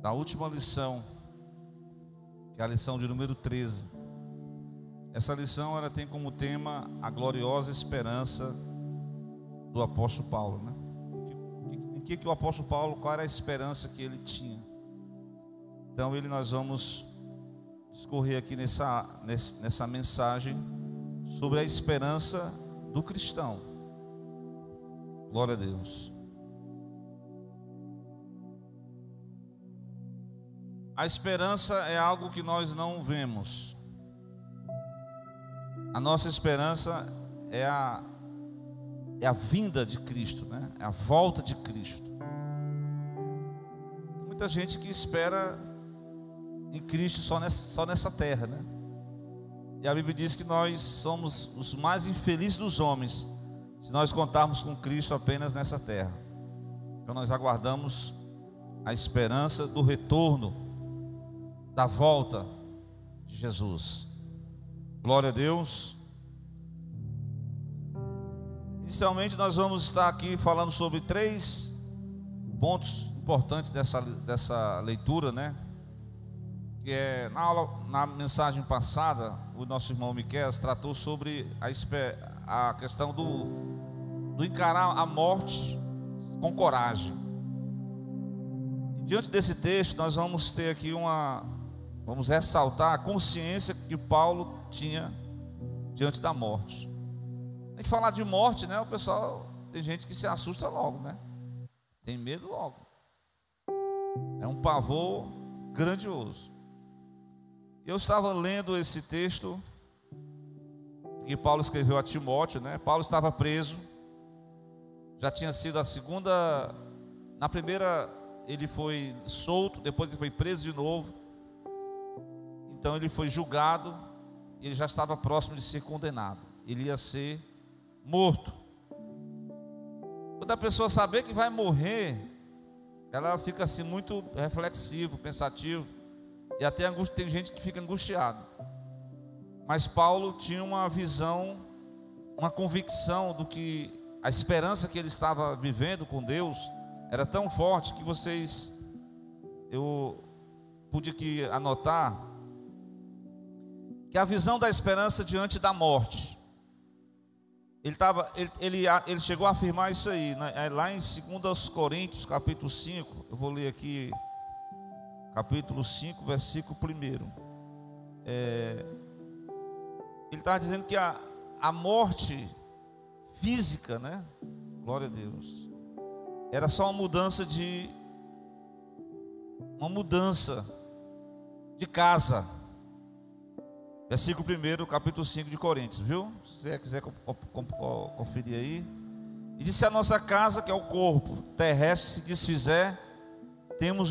da última lição, que é a lição de número 13. Essa lição ela tem como tema a gloriosa esperança do apóstolo Paulo, né? Em que o apóstolo Paulo, qual era a esperança que ele tinha? Então nós vamos discorrer aqui nessa mensagem sobre a esperança do cristão. Glória a Deus. A esperança é algo que nós não vemos. A nossa esperança é a vinda de Cristo, né? É a volta de Cristo. Muita gente que espera em Cristo só nessa terra, né? E a Bíblia diz que nós somos os mais infelizes dos homens se nós contarmos com Cristo apenas nessa terra. Então nós aguardamos a esperança do retorno, da volta de Jesus. Glória a Deus. Inicialmente nós vamos estar aqui falando sobre 3 pontos importantes dessa leitura, né? Que é, na mensagem passada, o nosso irmão Miqueias tratou sobre a questão do encarar a morte com coragem. E diante desse texto nós vamos ter aqui vamos ressaltar a consciência que Paulo tinha diante da morte. A gente falar de morte, né? O pessoal, tem gente que se assusta logo, né? Tem medo logo. É um pavor grandioso. Eu estava lendo esse texto que Paulo escreveu a Timóteo, né? Paulo estava preso. Já tinha sido a segunda. Na primeira ele foi solto, depois ele foi preso de novo. Então ele foi julgado. Ele já estava próximo de ser condenado. Ele ia ser morto. Quando a pessoa saber que vai morrer, ela fica assim muito reflexivo, pensativo, e até tem gente que fica angustiado. Mas Paulo tinha uma visão, uma convicção do que a esperança que ele estava vivendo com Deus era tão forte que eu pude aqui anotar que a visão da esperança diante da morte. Ele chegou a afirmar isso aí, né? Lá em 2 Coríntios, capítulo 5, eu vou ler aqui, capítulo 5, versículo 1. Ele está dizendo que a morte física, né? Glória a Deus, era só uma mudança de casa. Versículo 1, capítulo 5 de Coríntios, viu? Se você quiser conferir aí. E disse: a nossa casa, que é o corpo terrestre, se desfizer, temos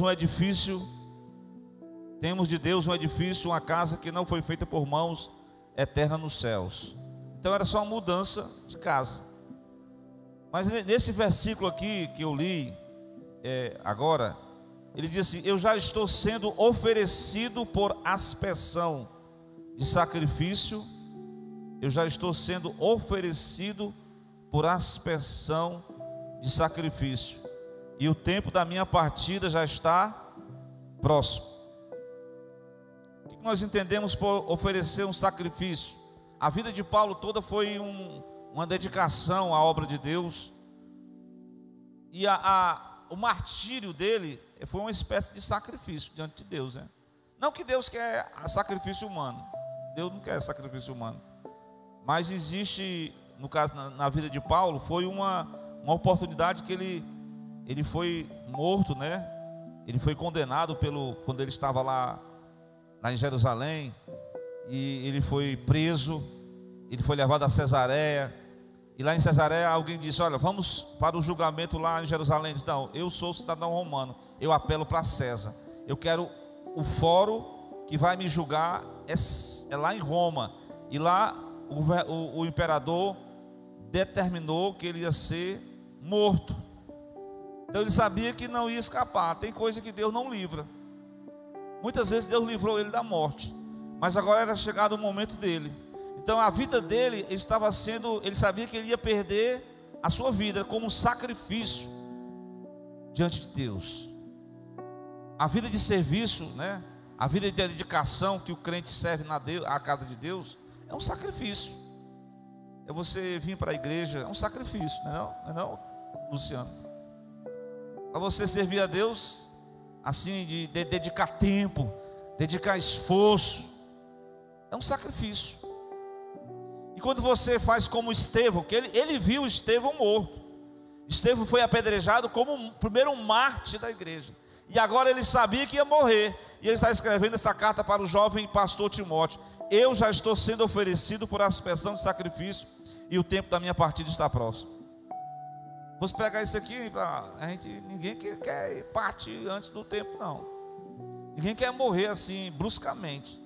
de Deus um edifício, uma casa que não foi feita por mãos, eterna nos céus. Então era só uma mudança de casa. Mas nesse versículo aqui que eu li agora, ele diz assim: eu já estou sendo oferecido por aspersão de sacrifício, eu já estou sendo oferecido por aspersão de sacrifício, e o tempo da minha partida já está próximo. O que nós entendemos por oferecer um sacrifício? A vida de Paulo toda foi uma dedicação à obra de Deus, e o martírio dele foi uma espécie de sacrifício diante de Deus, né? Não que Deus quer sacrifício humano, Deus não quer sacrifício humano, mas existe, no caso na vida de Paulo, foi uma oportunidade que ele foi morto, né? Ele foi condenado quando ele estava lá em Jerusalém, e ele foi preso, ele foi levado a Cesareia, e lá em Cesareia alguém disse: olha, vamos para o julgamento lá em Jerusalém. Ele disse: não, eu sou cidadão romano, eu apelo para César, eu quero o fórum que vai me julgar é lá em Roma. E lá o imperador determinou que ele ia ser morto. Então ele sabia que não ia escapar. Tem coisa que Deus não livra. Muitas vezes Deus livrou ele da morte, mas agora era chegado o momento dele. Então a vida dele ele sabia que ele ia perder a sua vida como um sacrifício diante de Deus. A vida de serviço, né? A vida de dedicação que o crente serve à casa de Deus é um sacrifício. É você vir para a igreja, é um sacrifício, não é não, Luciano? Para você servir a Deus, assim, de dedicar tempo, dedicar esforço, é um sacrifício. E quando você faz como Estevão, que ele viu Estevão morto. Estevão foi apedrejado como o primeiro mártir da igreja. E agora ele sabia que ia morrer. E ele está escrevendo essa carta para o jovem pastor Timóteo. Eu já estou sendo oferecido por aspersão de sacrifício, e o tempo da minha partida está próximo. Vou pegar isso aqui para a gente. Ninguém quer partir antes do tempo, não. Ninguém quer morrer assim bruscamente.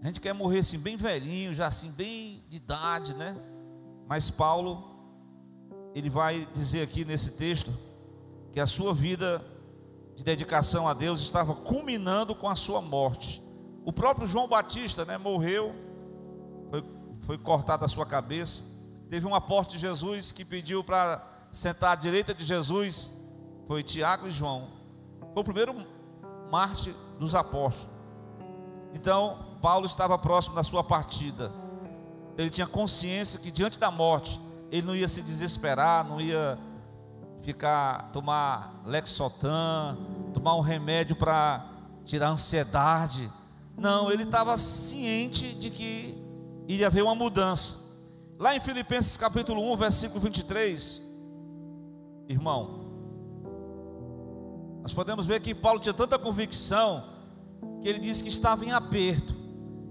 A gente quer morrer assim bem velhinho, já assim bem de idade, né? Mas Paulo, ele vai dizer aqui nesse texto que a sua vida de dedicação a Deus estava culminando com a sua morte. O próprio João Batista, né, morreu, foi cortada a sua cabeça. Teve um apóstolo de Jesus que pediu para sentar à direita de Jesus, foi Tiago e João. Foi o primeiro mártir dos apóstolos. Então Paulo estava próximo da sua partida. Ele tinha consciência que diante da morte ele não ia se desesperar, não ia tomar Lexotan, tomar um remédio para tirar a ansiedade. Não, ele estava ciente de que iria haver uma mudança. Lá em Filipenses capítulo 1, versículo 23, irmão, nós podemos ver que Paulo tinha tanta convicção que ele disse que estava em aperto.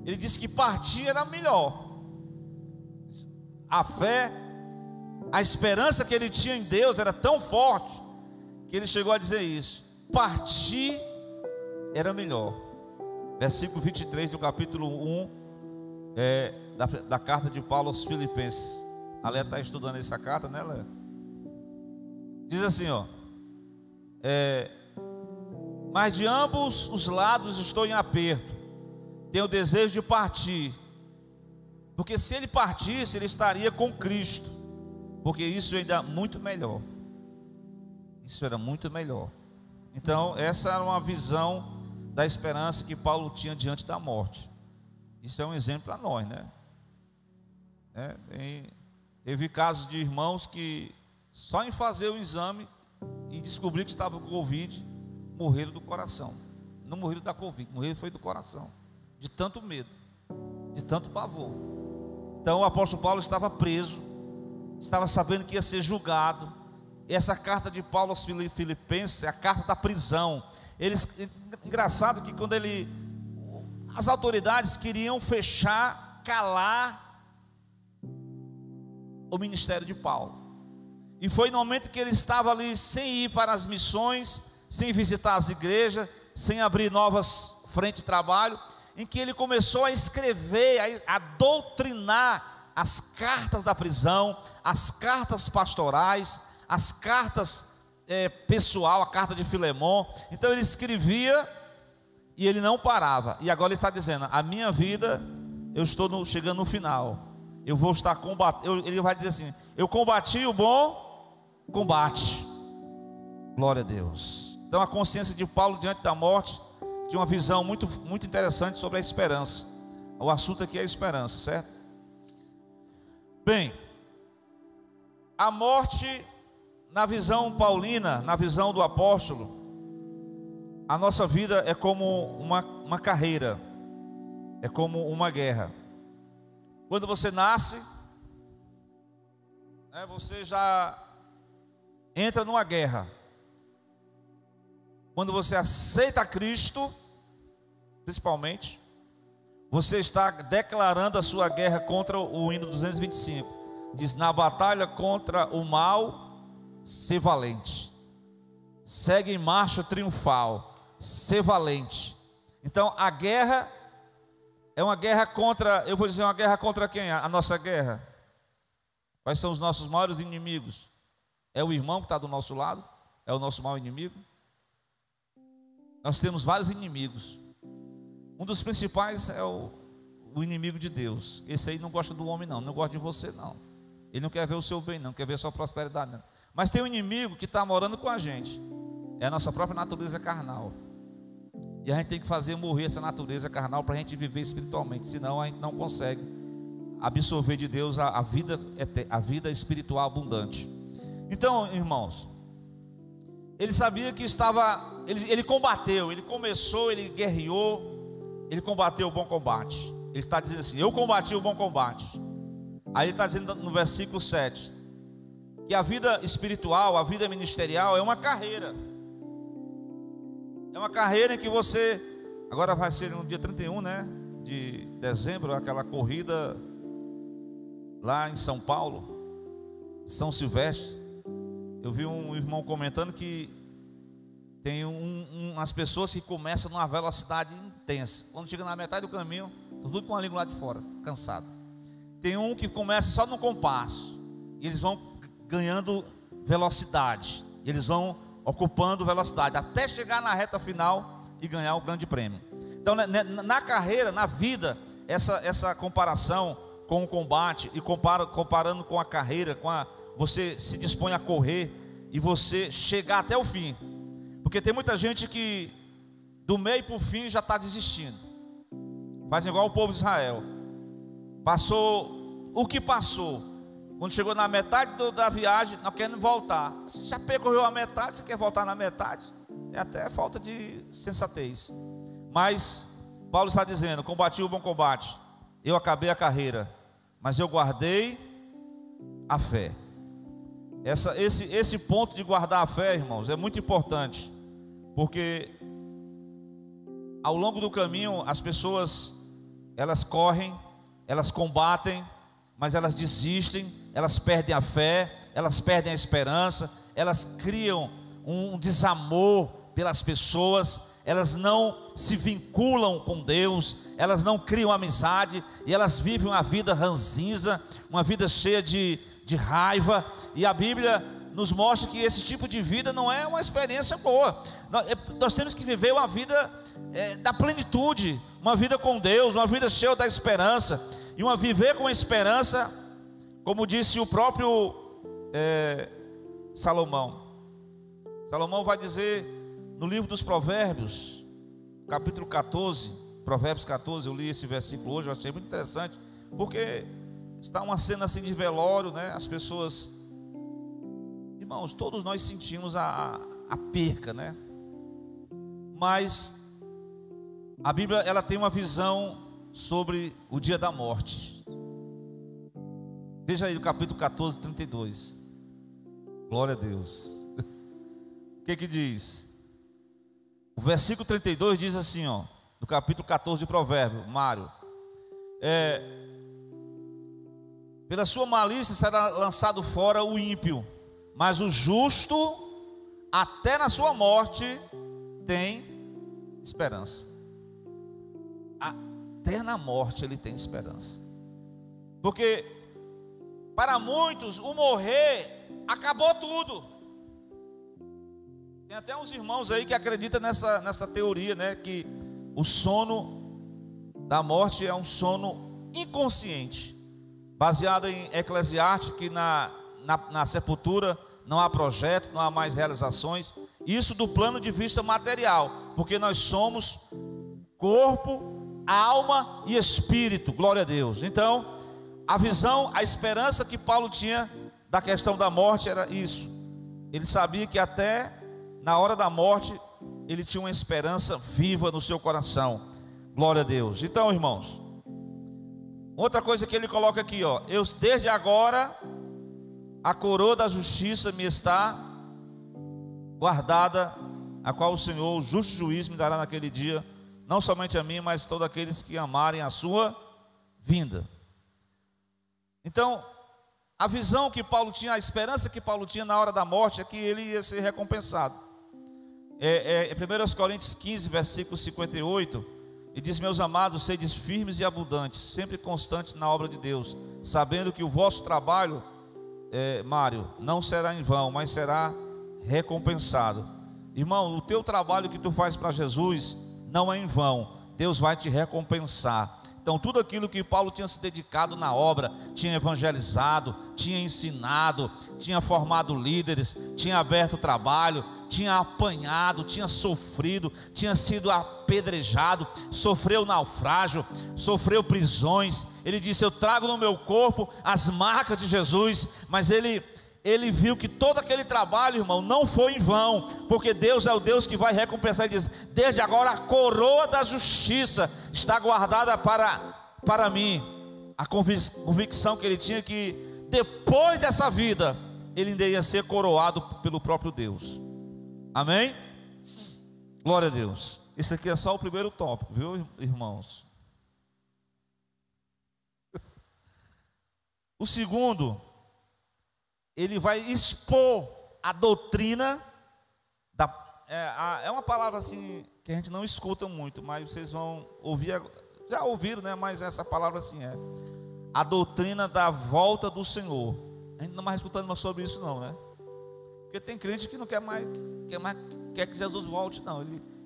Ele disse que partir era melhor. A fé, a esperança que ele tinha em Deus era tão forte que ele chegou a dizer isso: partir era melhor. Versículo 23 do capítulo 1 da carta de Paulo aos Filipenses. A Léa está estudando essa carta, né, Léa? Diz assim, ó: mas de ambos os lados estou em aperto, tenho o desejo de partir, porque se ele partisse, ele estaria com Cristo, porque isso ainda é muito melhor. Isso era muito melhor. Então essa era uma visão da esperança que Paulo tinha diante da morte. Isso é um exemplo para nós, né? Teve casos de irmãos que só em fazer o exame e descobrir que estava com Covid, morreram do coração. Não morreram da Covid, morreram foi do coração, de tanto medo, de tanto pavor. Então o apóstolo Paulo estava preso, estava sabendo que ia ser julgado. Essa carta de Paulo aos Filipenses é a carta da prisão. Engraçado que quando as autoridades queriam fechar, calar o ministério de Paulo. E foi no momento que ele estava ali sem ir para as missões, sem visitar as igrejas, sem abrir novas frentes de trabalho, em que ele começou a escrever, a doutrinar as cartas da prisão, as cartas pastorais, as cartas pessoal, a carta de Filemon. Então ele escrevia e ele não parava. E agora ele está dizendo: a minha vida, eu estou chegando no final. Eu vou estar combatendo. Ele vai dizer assim: eu combati o bom combate. Glória a Deus. Então a consciência de Paulo diante da morte tinha uma visão muito, muito interessante sobre a esperança. O assunto aqui é a esperança, certo? Bem, a morte, na visão paulina, na visão do apóstolo, a nossa vida é como uma carreira, é como uma guerra. Quando você nasce, você já entra numa guerra. Quando você aceita Cristo, principalmente, você está declarando a sua guerra contra o hino 225. Diz: na batalha contra o mal, ser valente. Segue em marcha triunfal, ser valente. Então a guerra é uma guerra contra, eu vou dizer, uma guerra contra quem? A nossa guerra. Quais são os nossos maiores inimigos? É o irmão que está do nosso lado? É o nosso maior inimigo? Nós temos vários inimigos. Um dos principais é o inimigo de Deus. Esse aí não gosta do homem não gosta de você não. Ele não quer ver o seu bem não, quer ver a sua prosperidade não. Mas tem um inimigo que está morando com a gente. É a nossa própria natureza carnal. E a gente tem que fazer morrer essa natureza carnal para a gente viver espiritualmente. Senão a gente não consegue absorver de Deus a vida espiritual abundante. Então, irmãos, ele sabia que ele combateu, ele começou, ele guerreou, ele combateu o bom combate. Ele está dizendo assim: eu combati o bom combate. Aí ele está dizendo no versículo 7 que a vida espiritual, a vida ministerial é uma carreira. É uma carreira em que você, agora vai ser no dia 31, né, de dezembro, aquela corrida lá em São Paulo, São Silvestre. Eu vi um irmão comentando que tem umas pessoas que começam numa velocidade intensa. Quando chega na metade do caminho, estão tudo com a língua lá de fora, cansado. Tem um que começa só no compasso, e eles vão ganhando velocidade, eles vão ocupando velocidade, até chegar na reta final e ganhar o grande prêmio. Então, na carreira, na vida, essa comparação com o combate, e comparando com a carreira, você se dispõe a correr, e você chegar até o fim. Porque tem muita gente que do meio para o fim já está desistindo. Faz igual o povo de Israel. Passou o que passou. Quando chegou na metade da viagem, não querendo voltar. Você já percorreu a metade, você quer voltar na metade? É até falta de sensatez. Mas Paulo está dizendo: combati o bom combate, eu acabei a carreira, mas eu guardei a fé. Esse ponto de guardar a fé, irmãos, é muito importante. Porque ao longo do caminho as pessoas, elas correm, elas combatem, mas elas desistem, elas perdem a fé, elas perdem a esperança, elas criam um desamor pelas pessoas, elas não se vinculam com Deus, elas não criam amizade, e elas vivem uma vida ranzinza, uma vida cheia de raiva. E a Bíblia nos mostra que esse tipo de vida não é uma experiência boa. Nós temos que viver uma vida da plenitude, uma vida com Deus, uma vida cheia da esperança. E viver com esperança, como disse o próprio Salomão. Salomão vai dizer no livro dos Provérbios, capítulo 14, Provérbios 14, eu li esse versículo hoje, eu achei muito interessante, porque está uma cena assim de velório, né? As pessoas, irmãos, todos nós sentimos a perca, né? Mas a Bíblia, ela tem uma visão sobre o dia da morte. Veja aí o capítulo 14, 32. Glória a Deus. O que diz? O versículo 32 diz assim, ó, do capítulo 14 de Provérbios, Mário: pela sua malícia será lançado fora o ímpio, mas o justo, até na sua morte, tem esperança. Até na morte ele tem esperança. Porque para muitos o morrer acabou tudo. Tem até uns irmãos aí que acreditam nessa teoria, né? Que o sono da morte é um sono inconsciente, baseado em Eclesiastes, que na sepultura não há projeto, não há mais realizações. Isso do plano de vista material, porque nós somos corpo, alma e espírito, glória a Deus. Então, a visão, a esperança que Paulo tinha da questão da morte era isso. Ele sabia que até na hora da morte ele tinha uma esperança viva no seu coração, glória a Deus. Então, irmãos, outra coisa que ele coloca aqui, ó: eu desde agora a coroa da justiça me está guardada, a qual o Senhor, o justo juiz, me dará naquele dia, não somente a mim, mas todos aqueles que amarem a sua vinda. Então, a visão que Paulo tinha, a esperança que Paulo tinha na hora da morte é que ele ia ser recompensado. Em 1 Coríntios 15, versículo 58, ele diz: meus amados, sedes firmes e abundantes, sempre constantes na obra de Deus, sabendo que o vosso trabalho, Mário, não será em vão, mas será recompensado. Irmão, o teu trabalho que tu faz para Jesus não é em vão, Deus vai te recompensar. Então tudo aquilo que Paulo tinha se dedicado na obra, tinha evangelizado, tinha ensinado, tinha formado líderes, tinha aberto trabalho, tinha apanhado, tinha sofrido, tinha sido apedrejado, sofreu naufrágio, sofreu prisões. Ele disse: eu trago no meu corpo as marcas de Jesus. Mas ele viu que todo aquele trabalho, irmão, não foi em vão, porque Deus é o Deus que vai recompensar. Ele diz: desde agora a coroa da justiça está guardada para mim. A convicção que ele tinha que depois dessa vida ele ainda ia ser coroado pelo próprio Deus. Amém? Glória a Deus. Esse aqui é só o primeiro tópico, viu, irmãos? O segundo, ele vai expor a doutrina é uma palavra assim que a gente não escuta muito, mas vocês vão ouvir, já ouviram, né? Mas essa palavra assim é a doutrina da volta do Senhor. A gente não mais escutando mais sobre isso não, né? Porque tem crente que não quer que Jesus volte, não.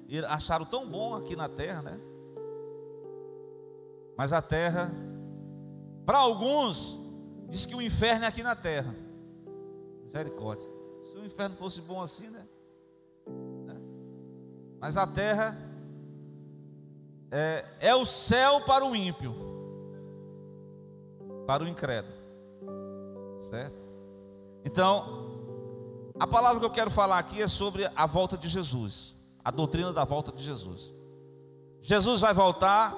Eles acharam tão bom aqui na terra, né? Mas a terra, para alguns, diz que o inferno é aqui na terra. Misericórdia. Se o inferno fosse bom assim, né? Mas a terra é o céu para o ímpio, para o incrédulo, certo? Então, a palavra que eu quero falar aqui é sobre a volta de Jesus, a doutrina da volta de Jesus. Jesus vai voltar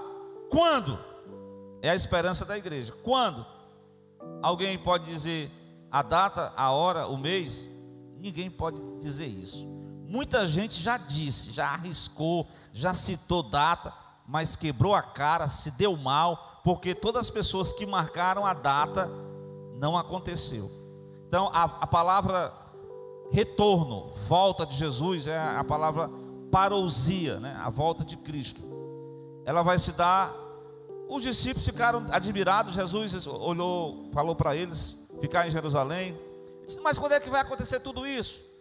quando? É a esperança da igreja. Quando? Alguém pode dizer a data, a hora, o mês? Ninguém pode dizer isso. Muita gente já disse, já arriscou, já citou data, mas quebrou a cara, se deu mal, porque todas as pessoas que marcaram a data não aconteceu. Então a palavra retorno, volta de Jesus, é a palavra parousia, né? A volta de Cristo. Ela vai se dar. Os discípulos ficaram admirados. Jesus olhou, falou para eles ficar em Jerusalém. Ele disse: mas quando é que vai acontecer tudo isso?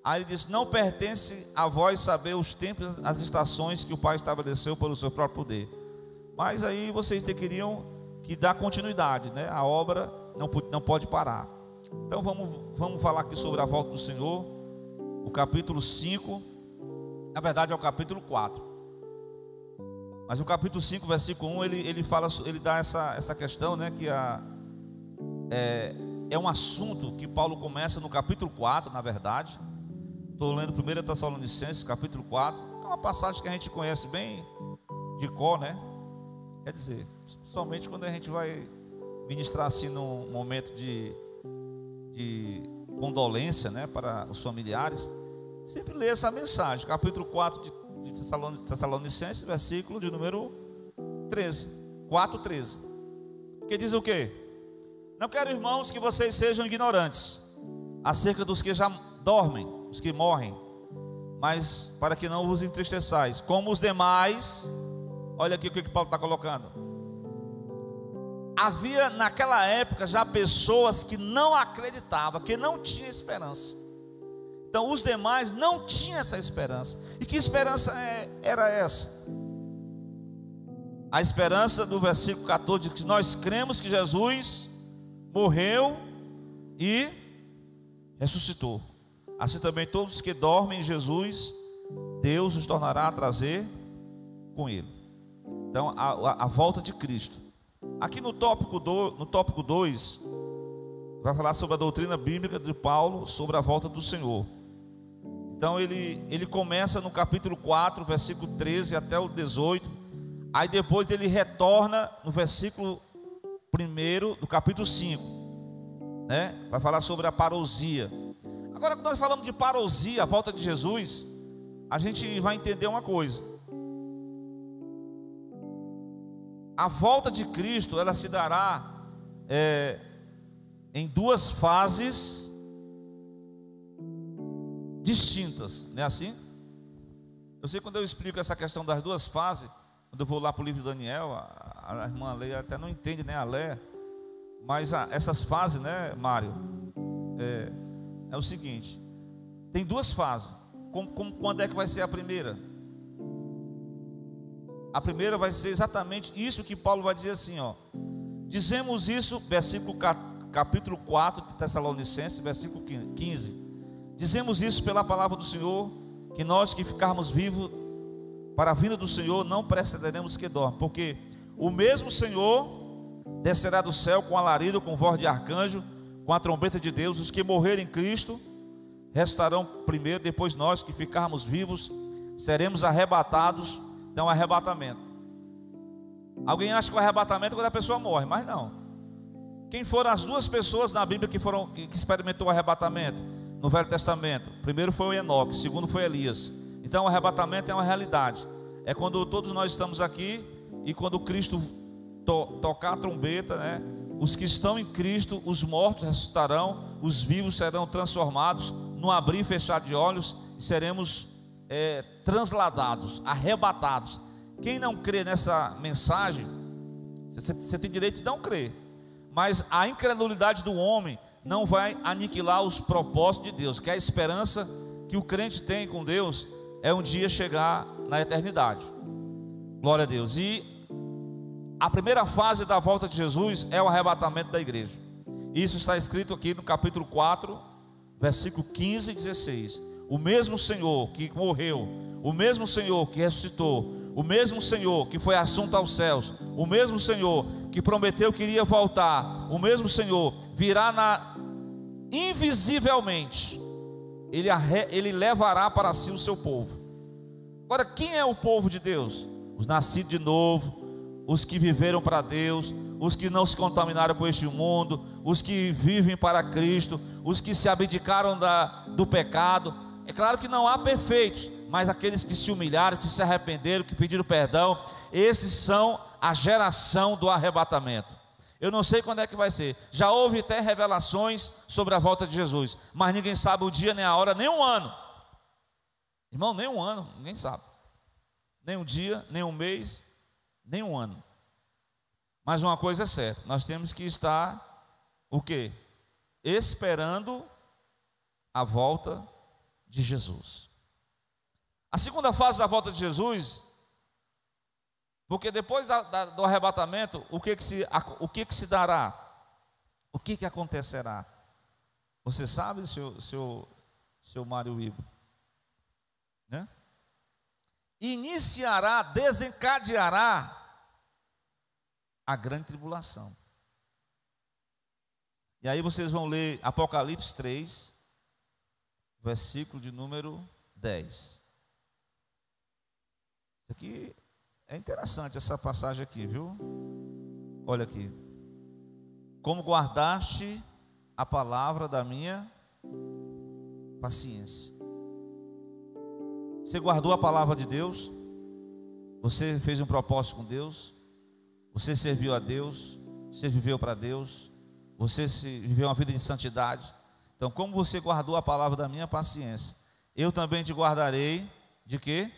Aí ele disse: não pertence a vós saber os tempos, as estações que o Pai estabeleceu pelo seu próprio poder. Mas aí vocês queriam que dá continuidade, né? A obra não pode parar. Então vamos falar aqui sobre a volta do Senhor. O capítulo 5, na verdade é o capítulo 4. Mas o capítulo 5, versículo 1, ele dá essa questão, né? Que é um assunto que Paulo começa no capítulo 4, na verdade. Estou lendo 1 Tessalonicenses, capítulo 4. É uma passagem que a gente conhece bem de cor, né? Quer dizer, principalmente quando a gente vai ministrar assim num momento de condolência, né, para os familiares, sempre lê essa mensagem, capítulo 4 de Tessalonicenses, versículo de número 13, 4:13, que diz o quê? Não quero, irmãos, que vocês sejam ignorantes acerca dos que já dormem, os que morrem, mas para que não vos entristeçais, como os demais. Olha aqui o que Paulo está colocando. Havia naquela época já pessoas que não acreditavam, que não tinham esperança. Então os demais não tinham essa esperança. E que esperança era essa? A esperança do versículo 14 diz que nós cremos que Jesus morreu e ressuscitou. Assim também todos que dormem em Jesus, Deus os tornará a trazer com Ele. Então a volta de Cristo. Aqui no tópico 2, vai falar sobre a doutrina bíblica de Paulo sobre a volta do Senhor. Então ele começa no capítulo 4, versículo 13 até o 18. Aí depois ele retorna no versículo 1 do capítulo 5, né? Vai falar sobre a parousia. Agora, quando nós falamos de parousia, a volta de Jesus, a gente vai entender uma coisa. A volta de Cristo, ela se dará em duas fases distintas, não é assim? Eu sei, quando eu explico essa questão das duas fases, quando eu vou lá para o livro de Daniel, a irmã Leia até não entende, né, a Léa, mas essas fases, né, Mário, é o seguinte: tem duas fases. Quando é que vai ser a primeira? A primeira vai ser exatamente isso que Paulo vai dizer assim, ó. Dizemos isso, capítulo 4 de Tessalonicenses, versículo 15. Dizemos isso pela palavra do Senhor, que nós que ficarmos vivos para a vinda do Senhor não precederemos que dorme, porque o mesmo Senhor descerá do céu com alarido, com voz de arcanjo, com a trombeta de Deus. Os que morrerem em Cristo restarão primeiro, depois nós que ficarmos vivos seremos arrebatados. Então, arrebatamento. Alguém acha que o arrebatamento é quando a pessoa morre, mas não. Quem foram as duas pessoas na Bíblia que experimentou o arrebatamento no Velho Testamento? Primeiro foi o Enoque, segundo foi Elias. Então o arrebatamento é uma realidade. É quando todos nós estamos aqui e quando Cristo tocar a trombeta, né? Os que estão em Cristo, os mortos ressuscitarão, os vivos serão transformados no abrir e fechar de olhos e seremos transladados, arrebatados. Quem não crê nessa mensagem, você tem direito de não crer, mas a incredulidade do homem não vai aniquilar os propósitos de Deus, que é a esperança que o crente tem com Deus é um dia chegar na eternidade. Glória a Deus. E a primeira fase da volta de Jesus é o arrebatamento da igreja. Isso está escrito aqui no capítulo 4, versículo 15 e 16. O mesmo Senhor que morreu, o mesmo Senhor que ressuscitou, o mesmo Senhor que foi assunto aos céus, o mesmo Senhor que prometeu que iria voltar, o mesmo Senhor virá invisivelmente, Ele levará para si o seu povo. Agora, quem é o povo de Deus? Os nascidos de novo, os que viveram para Deus, os que não se contaminaram com este mundo, os que vivem para Cristo, os que se abdicaram do pecado. É claro que não há perfeitos, mas aqueles que se humilharam, que se arrependeram, que pediram perdão, esses são a geração do arrebatamento. Eu não sei quando é que vai ser. Já houve até revelações sobre a volta de Jesus, mas ninguém sabe o dia, nem a hora, nem um ano. Irmão, nem um ano, ninguém sabe. Nem um dia, nem um mês, nem um ano. Mas uma coisa é certa, nós temos que estar o quê? Esperando a volta de Jesus. A segunda fase da volta de Jesus, porque depois do arrebatamento, o que que se dará? O que que acontecerá? Você sabe, seu Mário Ibo? Né? Desencadeará a grande tribulação. E aí vocês vão ler Apocalipse 3, versículo de número 10. Isso aqui é interessante, essa passagem aqui, viu? Olha aqui. Como guardaste a palavra da minha paciência. Você guardou a palavra de Deus? Você fez um propósito com Deus? Você serviu a Deus? Você viveu para Deus? Você viveu uma vida de santidade? Então, como você guardou a palavra da minha paciência, eu também te guardarei de quê?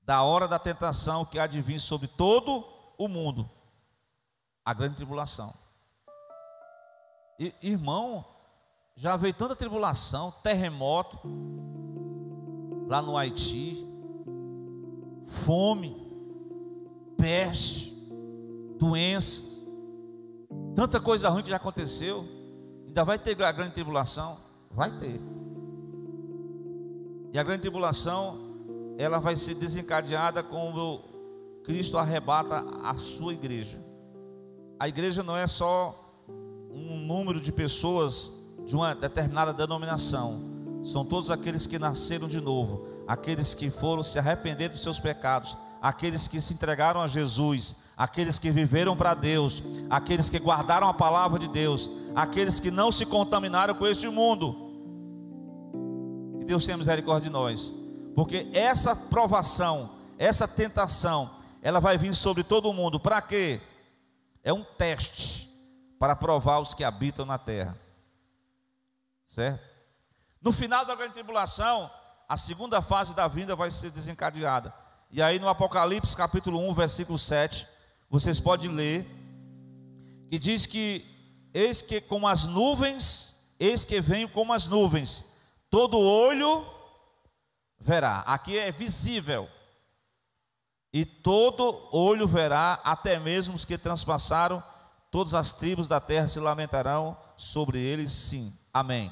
Da hora da tentação que há de vir sobre todo o mundo, a grande tribulação. Irmão, já veio tanta tribulação, terremoto lá no Haiti, fome, peste, doenças, tanta coisa ruim que já aconteceu. Ainda vai ter a grande tribulação? Vai ter. E a grande tribulação, ela vai ser desencadeada quando Cristo arrebata a sua igreja. A igreja não é só um número de pessoas de uma determinada denominação. São todos aqueles que nasceram de novo, aqueles que foram se arrepender dos seus pecados, aqueles que se entregaram a Jesus, aqueles que viveram para Deus, aqueles que guardaram a palavra de Deus, aqueles que não se contaminaram com este mundo. Que Deus tenha misericórdia de nós, porque essa provação, essa tentação, ela vai vir sobre todo o mundo. Para quê? É um teste para provar os que habitam na terra, certo? No final da grande tribulação, a segunda fase da vinda vai ser desencadeada. E aí no Apocalipse capítulo 1, versículo 7, vocês podem ler, que diz que eis que como as nuvens, eis que venho como as nuvens, todo olho verá. Aqui é visível. e todo olho verá, até mesmo os que transpassaram, todas as tribos da terra se lamentarão sobre eles, sim. Amém.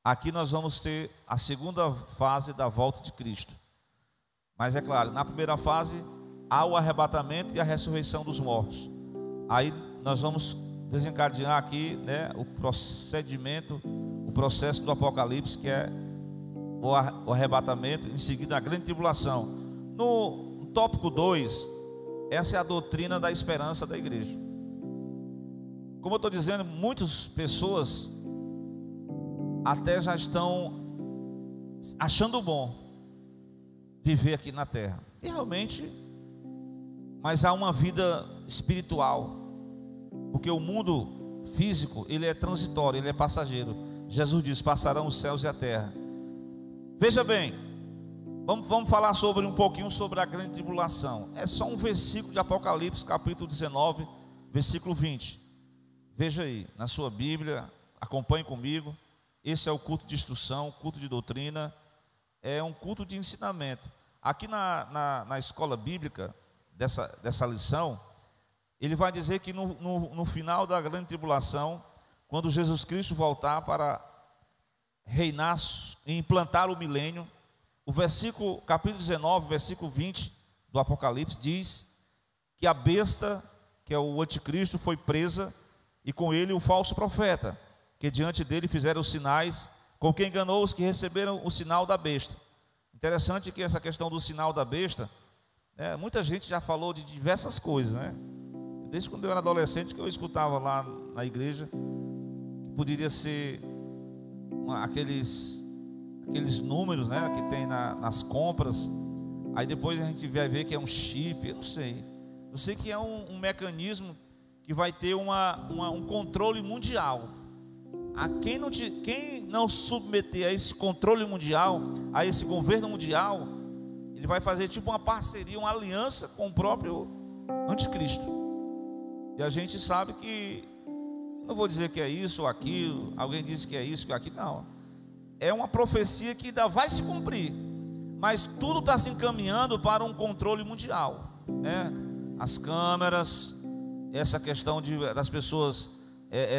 Aqui nós vamos ter a segunda fase da volta de Cristo. Mas é claro, na primeira fase há o arrebatamento e a ressurreição dos mortos. Aí nós vamos desencadear aqui, né, o procedimento, o processo do Apocalipse, que é o arrebatamento, em seguida a grande tribulação. No tópico 2, essa é a doutrina da esperança da igreja. Como eu estou dizendo, muitas pessoas até já estão achando bom viver aqui na terra, e realmente, mas há uma vida espiritual, porque o mundo físico, ele é transitório, ele é passageiro. Jesus diz: passarão os céus e a terra. Veja bem, vamos falar um pouquinho sobre a grande tribulação. É só um versículo de Apocalipse, capítulo 19, versículo 20. Veja aí, na sua Bíblia, acompanhe comigo. Esse é o culto de instrução, culto de doutrina, é um culto de ensinamento. Aqui na escola bíblica, dessa lição, ele vai dizer que no final da grande tribulação, quando Jesus Cristo voltar para reinar e implantar o milênio, o versículo, capítulo 19, versículo 20 do Apocalipse, diz que a besta, que é o anticristo, foi presa, e com ele o falso profeta, que diante dele fizeram os sinais, com quem enganou os que receberam o sinal da besta. Interessante que essa questão do sinal da besta, muita gente já falou de diversas coisas, né? Desde quando eu era adolescente que eu escutava lá na igreja, que poderia ser aqueles números, né, que tem nas compras. Aí depois a gente vai ver que é um chip, eu não sei. Eu sei que é um mecanismo que vai ter um controle mundial. Quem não submeter a esse controle mundial, a esse governo mundial, ele vai fazer tipo uma parceria, uma aliança com o próprio anticristo. E a gente sabe que, não vou dizer que é isso ou aquilo, alguém disse que é isso, que é aquilo, não. É uma profecia que ainda vai se cumprir, mas tudo está se encaminhando para um controle mundial, né? As câmeras, essa questão das pessoas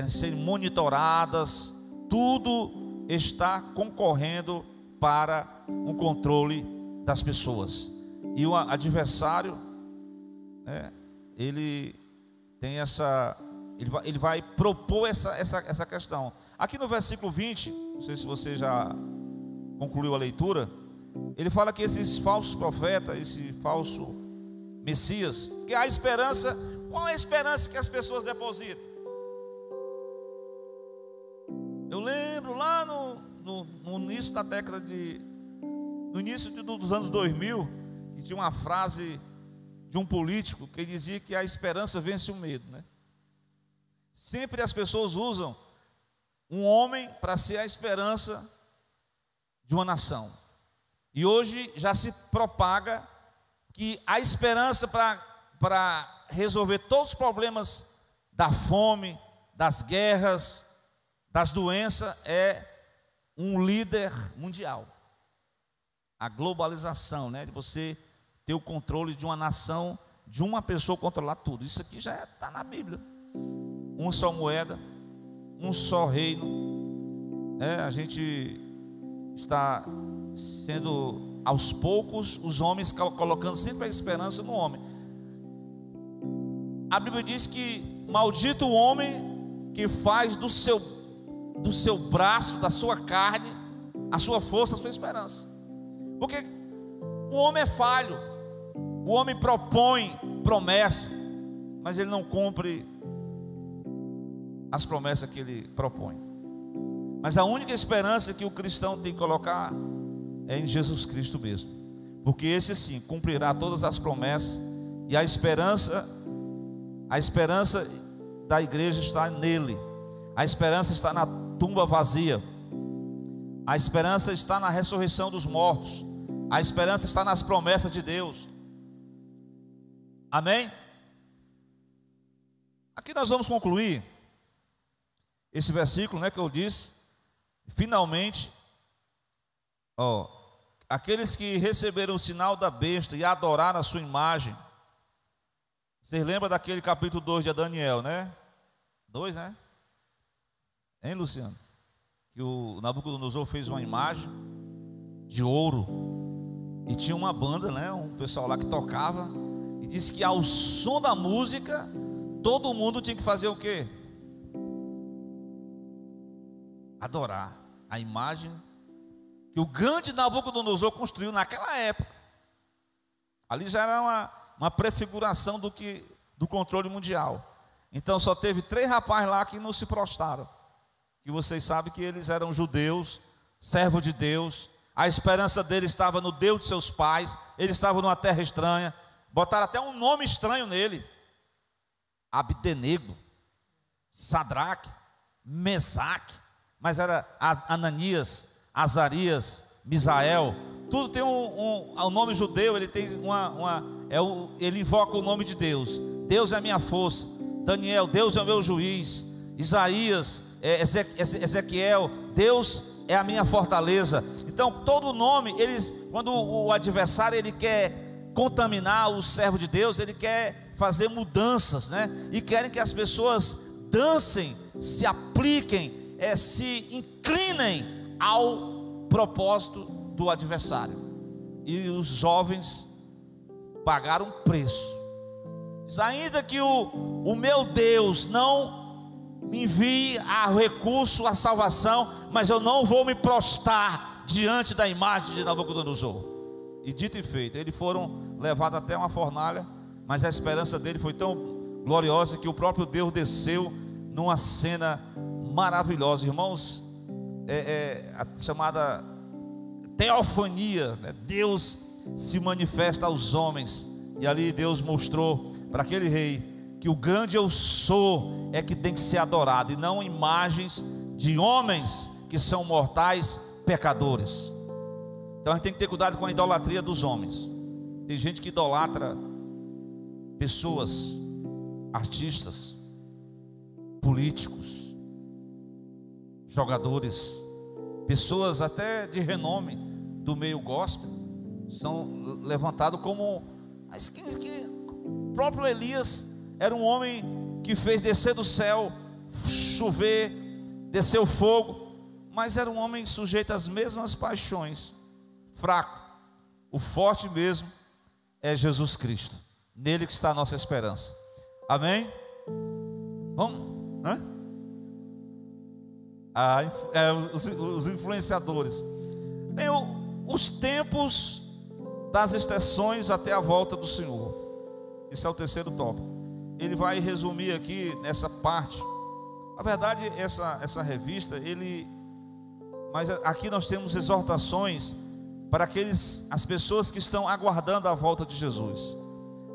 serem monitoradas, tudo está concorrendo para um controle das pessoas. E o adversário, né, ele tem ele vai propor essa questão. Aqui no versículo 20, não sei se você já concluiu a leitura, ele fala que esses falsos profetas, esse falso Messias, que há esperança. Qual é a esperança que as pessoas depositam? Eu lembro lá no início da década no início dos anos 2000, que tinha uma frase de um político que dizia que a esperança vence o medo, né? Sempre as pessoas usam um homem para ser a esperança de uma nação. E hoje já se propaga que a esperança para resolver todos os problemas da fome, das guerras, das doenças, é um líder mundial. A globalização, né, de você ter o controle de uma nação, de uma pessoa controlar tudo. Isso aqui já está na Bíblia. Uma só moeda, um só reino. A gente está sendo, aos poucos, os homens colocando sempre a esperança no homem. A Bíblia diz que maldito o homem que faz do seu braço, da sua carne, a sua força, a sua esperança. Porque o homem é falho, o homem propõe promessa, mas ele não cumpre as promessas que ele propõe. Mas a única esperança que o cristão tem que colocar é em Jesus Cristo mesmo, porque esse sim cumprirá todas as promessas, e a esperança da igreja está nele. A esperança está na tumba vazia, a esperança está na ressurreição dos mortos, a esperança está nas promessas de Deus. Amém? Aqui nós vamos concluir esse versículo, né, que eu disse. Finalmente, aqueles que receberam o sinal da besta e adoraram a sua imagem. Vocês lembram daquele capítulo 2 de Daniel, né? 2, né? Hein, Luciano? Que o Nabucodonosor fez uma imagem de ouro. E tinha uma banda, né? Um pessoal lá que tocava. E disse que ao som da música, todo mundo tinha que fazer o quê? Adorar a imagem que o grande Nabucodonosor construiu naquela época. Ali já era uma prefiguração do controle mundial. Então só teve 3 rapazes lá que não se prostraram. Que vocês sabem que eles eram judeus, servos de Deus. A esperança deles estava no Deus de seus pais. Eles estavam numa terra estranha. Botaram até um nome estranho nele: Abdenego, Sadraque, Mesaque. Mas era Ananias, Azarias, Misael. Tudo tem um nome judeu. Ele tem ele invoca o nome de Deus. Deus é a minha força. Daniel, Deus é o meu juiz. Isaías, Ezequiel, Deus é a minha fortaleza. Então todo nome, quando o adversário ele quer contaminar o servo de Deus, ele quer fazer mudanças, né? E querem que as pessoas dancem, se apliquem, se inclinem ao propósito do adversário. E os jovens pagaram preço. Diz, ainda que o meu Deus não me envie a recurso, a salvação, mas eu não vou me prostrar diante da imagem de Nabucodonosor. E dito e feito, eles foram levados até uma fornalha, mas a esperança dele foi tão gloriosa que o próprio Deus desceu numa cena maravilhosa. Irmãos, a chamada teofania, né? Deus se manifesta aos homens, e ali Deus mostrou para aquele rei que o grande eu sou é que tem que ser adorado, e não imagens de homens que são mortais pecadores. Então a gente tem que ter cuidado com a idolatria dos homens. Tem gente que idolatra pessoas, artistas, políticos, jogadores, pessoas até de renome do meio gospel, são levantados como o próprio Elias era um homem que fez descer do céu, chover, descer o fogo, mas era um homem sujeito às mesmas paixões, fraco. O forte mesmo é Jesus Cristo, nele que está a nossa esperança. Amém? Vamos? Os influenciadores. Bem, os tempos das estações até a volta do Senhor. Esse é o terceiro tópico. Ele vai resumir aqui nessa parte. Na verdade, essa revista, mas aqui nós temos exortações para as pessoas que estão aguardando a volta de Jesus.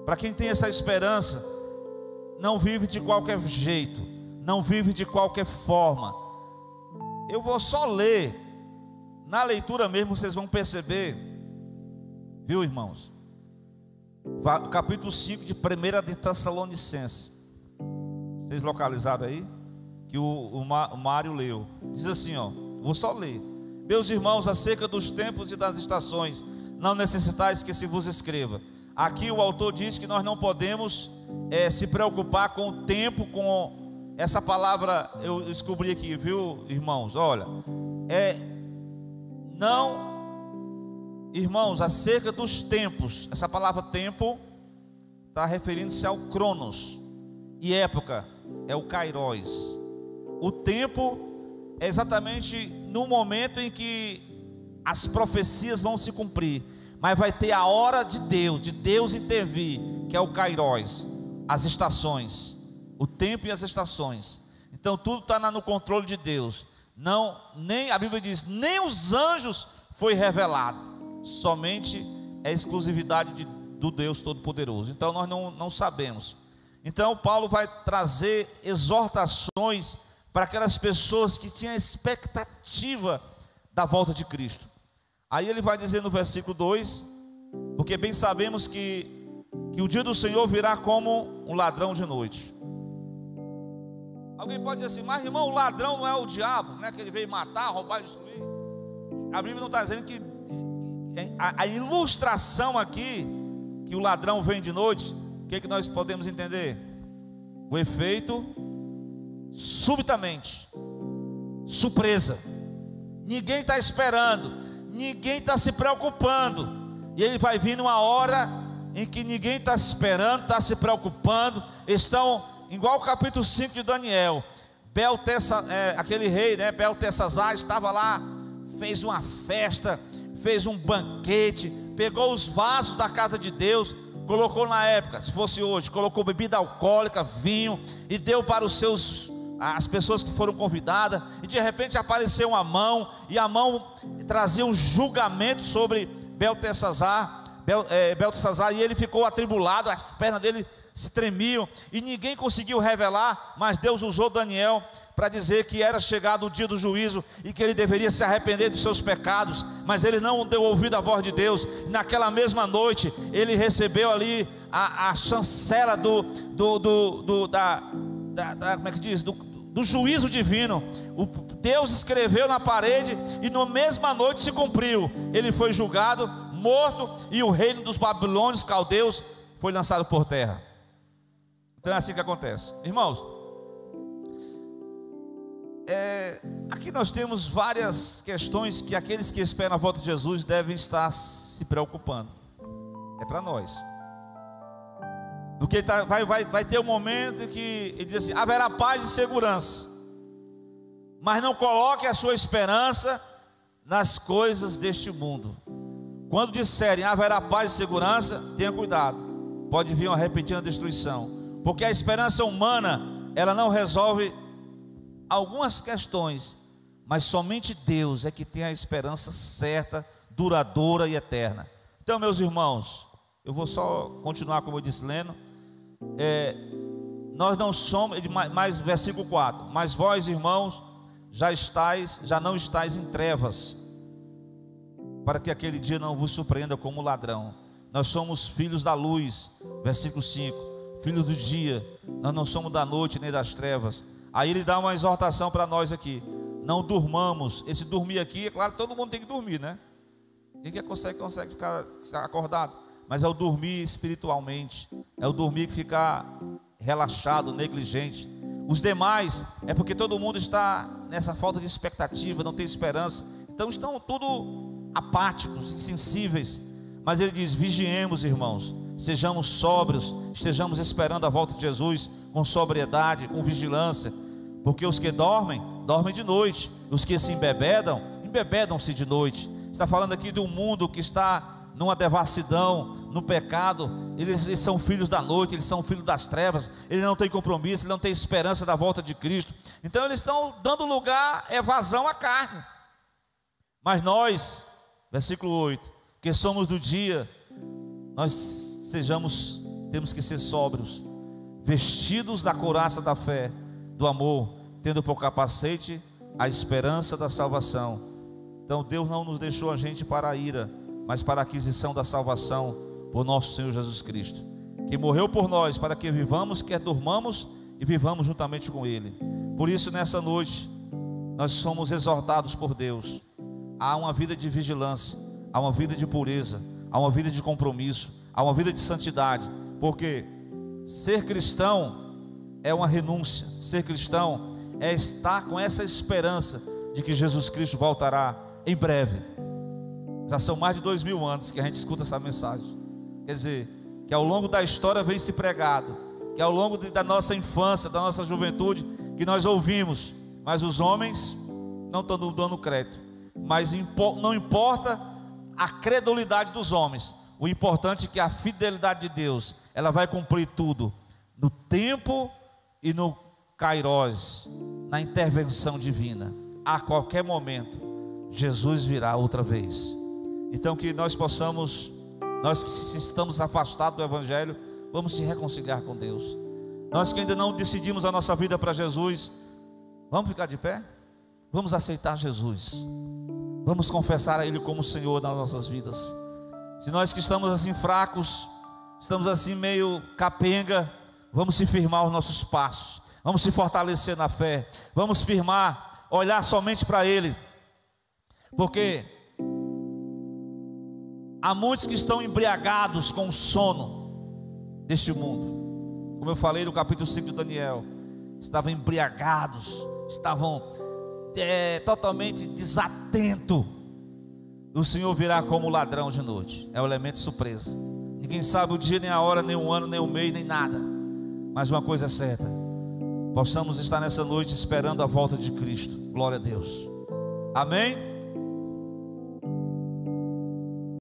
Para quem tem essa esperança, não vive de qualquer jeito, não vive de qualquer forma. Eu vou só ler, na leitura mesmo vocês vão perceber, viu, irmãos? Capítulo 5 de 1 de Tessalonicenses. Vocês localizaram aí? Que o Mário leu. Diz assim, ó, vou só ler. Meus irmãos, acerca dos tempos e das estações, não necessitais que se vos escreva. Aqui o autor diz que nós não podemos se preocupar com o tempo, com essa palavra eu descobri aqui, viu, irmãos? Olha, irmãos, acerca dos tempos, essa palavra tempo está referindo-se ao cronos, e época é o kairos. O tempo é exatamente no momento em que as profecias vão se cumprir, mas vai ter a hora de Deus intervir, que é o kairos, as estações, o tempo e as estações. Então tudo está no controle de Deus. Não, nem a Bíblia diz, nem os anjos foi revelado, somente é exclusividade do Deus Todo-Poderoso. Então nós não sabemos. Então Paulo vai trazer exortações para aquelas pessoas que tinham expectativa da volta de Cristo. Aí ele vai dizer no versículo 2: porque bem sabemos que o dia do Senhor virá como um ladrão de noite. Alguém pode dizer assim, mas irmão, o ladrão não é o diabo, né? Que ele veio matar, roubar e destruir. A Bíblia não está dizendo que a ilustração aqui, que o ladrão vem de noite, o que nós podemos entender? O efeito, subitamente, surpresa, ninguém está esperando, ninguém está se preocupando, e ele vai vir numa hora em que ninguém está esperando, está se preocupando. Estão igual o capítulo 5 de Daniel. Aquele rei, né, Beltesazar, estava lá, fez uma festa, fez um banquete, pegou os vasos da casa de Deus, colocou na época, se fosse hoje, colocou bebida alcoólica, vinho, e deu para as pessoas que foram convidadas, e de repente apareceu uma mão, e a mão trazia um julgamento sobre Beltesazar, e ele ficou atribulado, as pernas dele se tremiam, e ninguém conseguiu revelar, mas Deus usou Daniel para dizer que era chegado o dia do juízo, e que ele deveria se arrepender dos seus pecados, mas ele não deu ouvido à voz de Deus. Naquela mesma noite, ele recebeu ali a chancela como é que diz? Do juízo divino. Deus escreveu na parede, e na mesma noite se cumpriu. Ele foi julgado, morto, e o reino dos babilônios, caldeus, foi lançado por terra. Então é assim que acontece, irmãos. Aqui nós temos várias questões que aqueles que esperam a volta de Jesus devem estar se preocupando. É para nós, porque vai ter um momento em que ele diz assim: haverá paz e segurança, mas não coloque a sua esperança nas coisas deste mundo. Quando disserem haverá paz e segurança, tenha cuidado, pode vir uma repentina destruição, porque a esperança humana, ela não resolve algumas questões, mas somente Deus é que tem a esperança certa, duradoura e eterna. Então, meus irmãos, eu vou só continuar como eu disse lendo. Nós não somos, mais versículo 4: mas vós, irmãos, já não estáis em trevas, para que aquele dia não vos surpreenda como ladrão. Nós somos filhos da luz, versículo 5, filhos do dia, nós não somos da noite nem das trevas. Aí ele dá uma exortação para nós aqui: não durmamos. Esse dormir aqui, é claro que todo mundo tem que dormir, né? Quem que consegue ficar acordado? Mas é o dormir espiritualmente, é o dormir que fica relaxado, negligente. Os demais é porque todo mundo está nessa falta de expectativa, não tem esperança, então estão tudo apáticos, insensíveis. Mas ele diz: vigiemos, irmãos, sejamos sóbrios, estejamos esperando a volta de Jesus com sobriedade, com vigilância, porque os que dormem, dormem de noite, os que se embebedam, embebedam-se de noite. Está falando aqui de um mundo que está numa devassidão, no pecado. Eles são filhos da noite, eles são filhos das trevas, eles não têm compromisso, eles não têm esperança da volta de Cristo. Então eles estão dando lugar, evasão à carne. Mas nós, versículo 8, que somos do dia, nós temos que ser sóbrios, vestidos da couraça da fé, do amor, tendo por capacete a esperança da salvação. Então Deus não nos deixou a gente para a ira, mas para a aquisição da salvação por nosso Senhor Jesus Cristo, que morreu por nós, para que vivamos, quer durmamos, e vivamos juntamente com Ele. Por isso, nessa noite, nós somos exortados por Deus a uma vida de vigilância, a uma vida de pureza, a uma vida de compromisso, a uma vida de santidade, porque ser cristão é uma renúncia. Ser cristão é estar com essa esperança de que Jesus Cristo voltará em breve. Já são mais de 2000 anos que a gente escuta essa mensagem. Quer dizer, que ao longo da história vem se pregado, que ao longo da nossa infância, da nossa juventude, que nós ouvimos, mas os homens não estão dando crédito. Mas não importa a credulidade dos homens, o importante é que a fidelidade de Deus, ela vai cumprir tudo no tempo e no Kairos, na intervenção divina. A qualquer momento Jesus virá outra vez. Então que nós possamos, nós que estamos afastados do Evangelho, vamos se reconciliar com Deus. Nós que ainda não decidimos a nossa vida para Jesus, vamos ficar de pé? Vamos aceitar Jesus, vamos confessar a Ele como Senhor nas nossas vidas. Se nós que estamos assim fracos, estamos assim meio capenga, vamos se firmar os nossos passos, vamos se fortalecer na fé, vamos olhar somente para Ele, porque Há muitos que estão embriagados com o sono deste mundo. Como eu falei no capítulo 5 de Daniel, estavam embriagados, estavam totalmente desatentos. O Senhor virá como ladrão de noite. É o elemento surpresa. Ninguém sabe o dia, nem a hora, nem o ano, nem o mês, nem nada. Mas uma coisa é certa: possamos estar nessa noite esperando a volta de Cristo. Glória a Deus. Amém?